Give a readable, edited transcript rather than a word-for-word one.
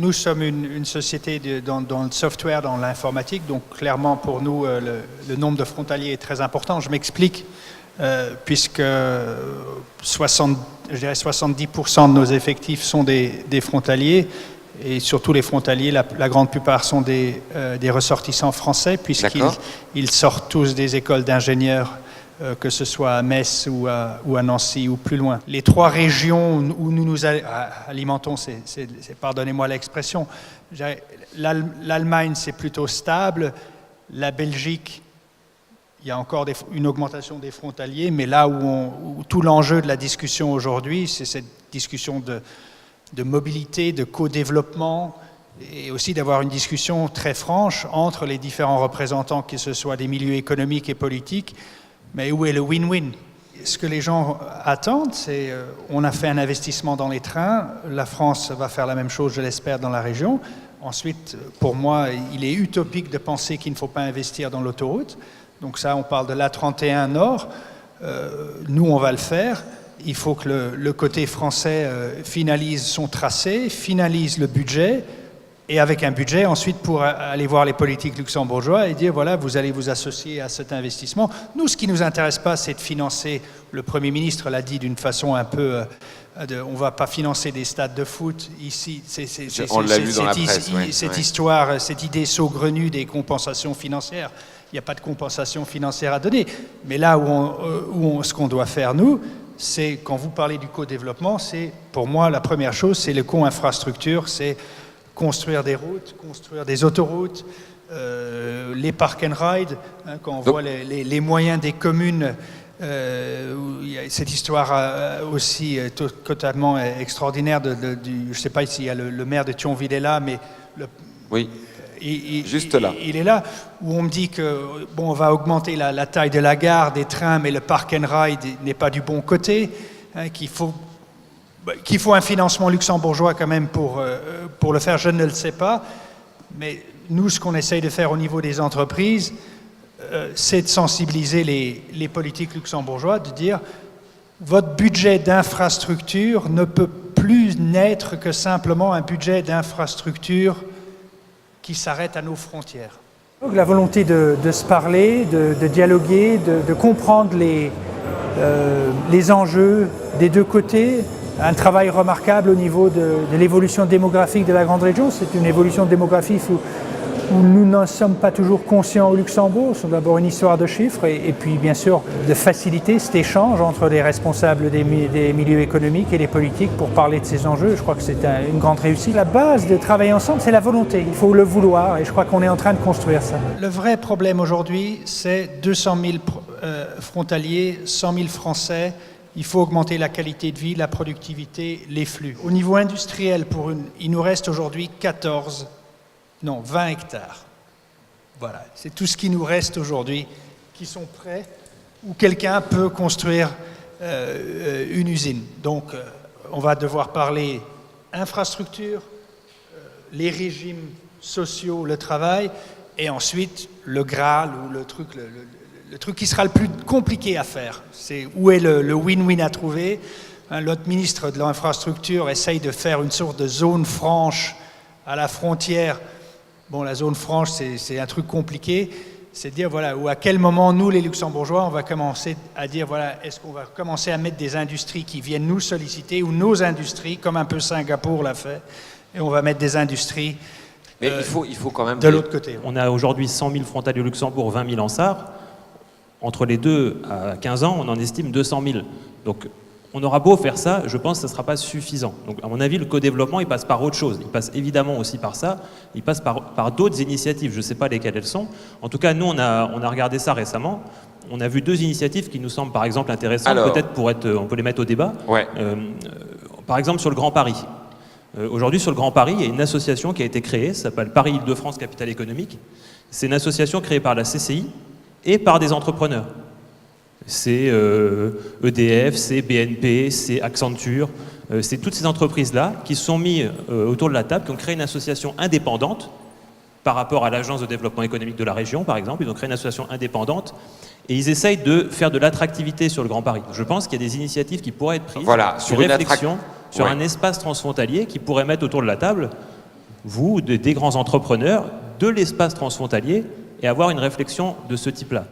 nous sommes une société dans le software, dans l'informatique, donc clairement pour nous, le nombre de frontaliers est très important. Je m'explique, puisque je dirais 70% de nos effectifs sont des frontaliers, et surtout les frontaliers, la grande plupart sont des ressortissants français, puisqu'ils sortent tous des écoles d'ingénieurs, que ce soit à Metz ou à Nancy ou plus loin. Les 3 régions où nous nous alimentons, pardonnez-moi l'expression, l'Allemagne c'est plutôt stable, la Belgique, il y a encore une augmentation des frontaliers, mais là où tout l'enjeu de la discussion aujourd'hui, c'est cette discussion de mobilité, de co-développement, et aussi d'avoir une discussion très franche entre les différents représentants, que ce soit des milieux économiques et politiques. Mais où est le win-win? Ce que les gens attendent, c'est on a fait un investissement dans les trains, la France va faire la même chose, je l'espère, dans la région. Ensuite, pour moi, il est utopique de penser qu'il ne faut pas investir dans l'autoroute. Donc ça, on parle de l'A31 Nord. Nous, on va le faire. Il faut que le côté français finalise son tracé, finalise le budget, et avec un budget, ensuite, pour aller voir les politiques luxembourgeois et dire, voilà, vous allez vous associer à cet investissement. Nous, ce qui ne nous intéresse pas, c'est de financer, le Premier ministre l'a dit d'une façon un peu, on ne va pas financer des stades de foot ici. On l'a vu dans la presse. Cette histoire, cette idée saugrenue des compensations financières. Il n'y a pas de compensation financière à donner. Mais là ce qu'on doit faire, nous, c'est, quand vous parlez du co-développement, c'est, pour moi, la première chose, c'est le co-infrastructure, c'est construire des routes, construire des autoroutes, les park and ride, quand on voit les moyens des communes, il y a cette histoire aussi totalement extraordinaire je ne sais pas s'il y a le maire de Thionville est là, mais oui. Juste là. Il est là, où on me dit que on va augmenter la taille de la gare, des trains, mais le park and ride n'est pas du bon côté, qu'il faut un financement luxembourgeois quand même pour le faire, je ne le sais pas. Mais nous, ce qu'on essaye de faire au niveau des entreprises, c'est de sensibiliser les politiques luxembourgeois, de dire votre budget d'infrastructure ne peut plus n'être que simplement un budget d'infrastructure qui s'arrête à nos frontières. La volonté de se parler, de dialoguer, de comprendre les enjeux des deux côtés. Un travail remarquable au niveau de l'évolution démographique de la grande région. C'est une évolution démographique où nous n'en sommes pas toujours conscients au Luxembourg. C'est d'abord une histoire de chiffres et puis bien sûr de faciliter cet échange entre les responsables des milieux économiques et les politiques pour parler de ces enjeux. Je crois que c'est une grande réussite. La base de travailler ensemble, c'est la volonté. Il faut le vouloir et je crois qu'on est en train de construire ça. Le vrai problème aujourd'hui, c'est 200 000 frontaliers, 100 000 Français. Il faut augmenter la qualité de vie, la productivité, les flux. Au niveau industriel, il nous reste aujourd'hui 20 hectares. Voilà, c'est tout ce qui nous reste aujourd'hui qui sont prêts, où quelqu'un peut construire une usine. Donc, on va devoir parler infrastructure, les régimes sociaux, le travail, et ensuite le Graal ou le truc qui sera le plus compliqué à faire. C'est où est le win-win à trouver. L'autre ministre de l'infrastructure essaye de faire une sorte de zone franche à la frontière. Bon, la zone franche, c'est un truc compliqué. C'est de dire, voilà, ou à quel moment, nous, les Luxembourgeois, on va commencer à dire, voilà, est-ce qu'on va commencer à mettre des industries qui viennent nous solliciter, ou nos industries, comme un peu Singapour l'a fait, et on va mettre des industries mais il faut quand même de l'autre côté. On a aujourd'hui 100 000 frontaliers au Luxembourg, 20 000 en Sarre. Entre les deux, à 15 ans, on en estime 200 000. Donc, on aura beau faire ça, je pense que ce ne sera pas suffisant. Donc, à mon avis, le co-développement, il passe par autre chose. Il passe évidemment aussi par ça. Il passe par d'autres initiatives. Je ne sais pas lesquelles elles sont. En tout cas, nous, on a regardé ça récemment. On a vu 2 initiatives qui nous semblent, par exemple, intéressantes. Peut-être on peut les mettre au débat. Ouais. Par exemple, sur le Grand Paris. Aujourd'hui, sur le Grand Paris, il y a une association qui a été créée. Ça s'appelle Paris-Île-de-France Capital Économique. C'est une association créée par la CCI et par des entrepreneurs. C'est EDF, c'est BNP, c'est Accenture, c'est toutes ces entreprises-là qui se sont mis autour de la table, qui ont créé une association indépendante par rapport à l'Agence de développement économique de la région, par exemple. Ils ont créé une association indépendante et ils essayent de faire de l'attractivité sur le Grand Paris. Je pense qu'il y a des initiatives qui pourraient être prises, voilà, sur une réflexion, sur un espace transfrontalier qui pourrait mettre autour de la table vous, des grands entrepreneurs, de l'espace transfrontalier et avoir une réflexion de ce type-là.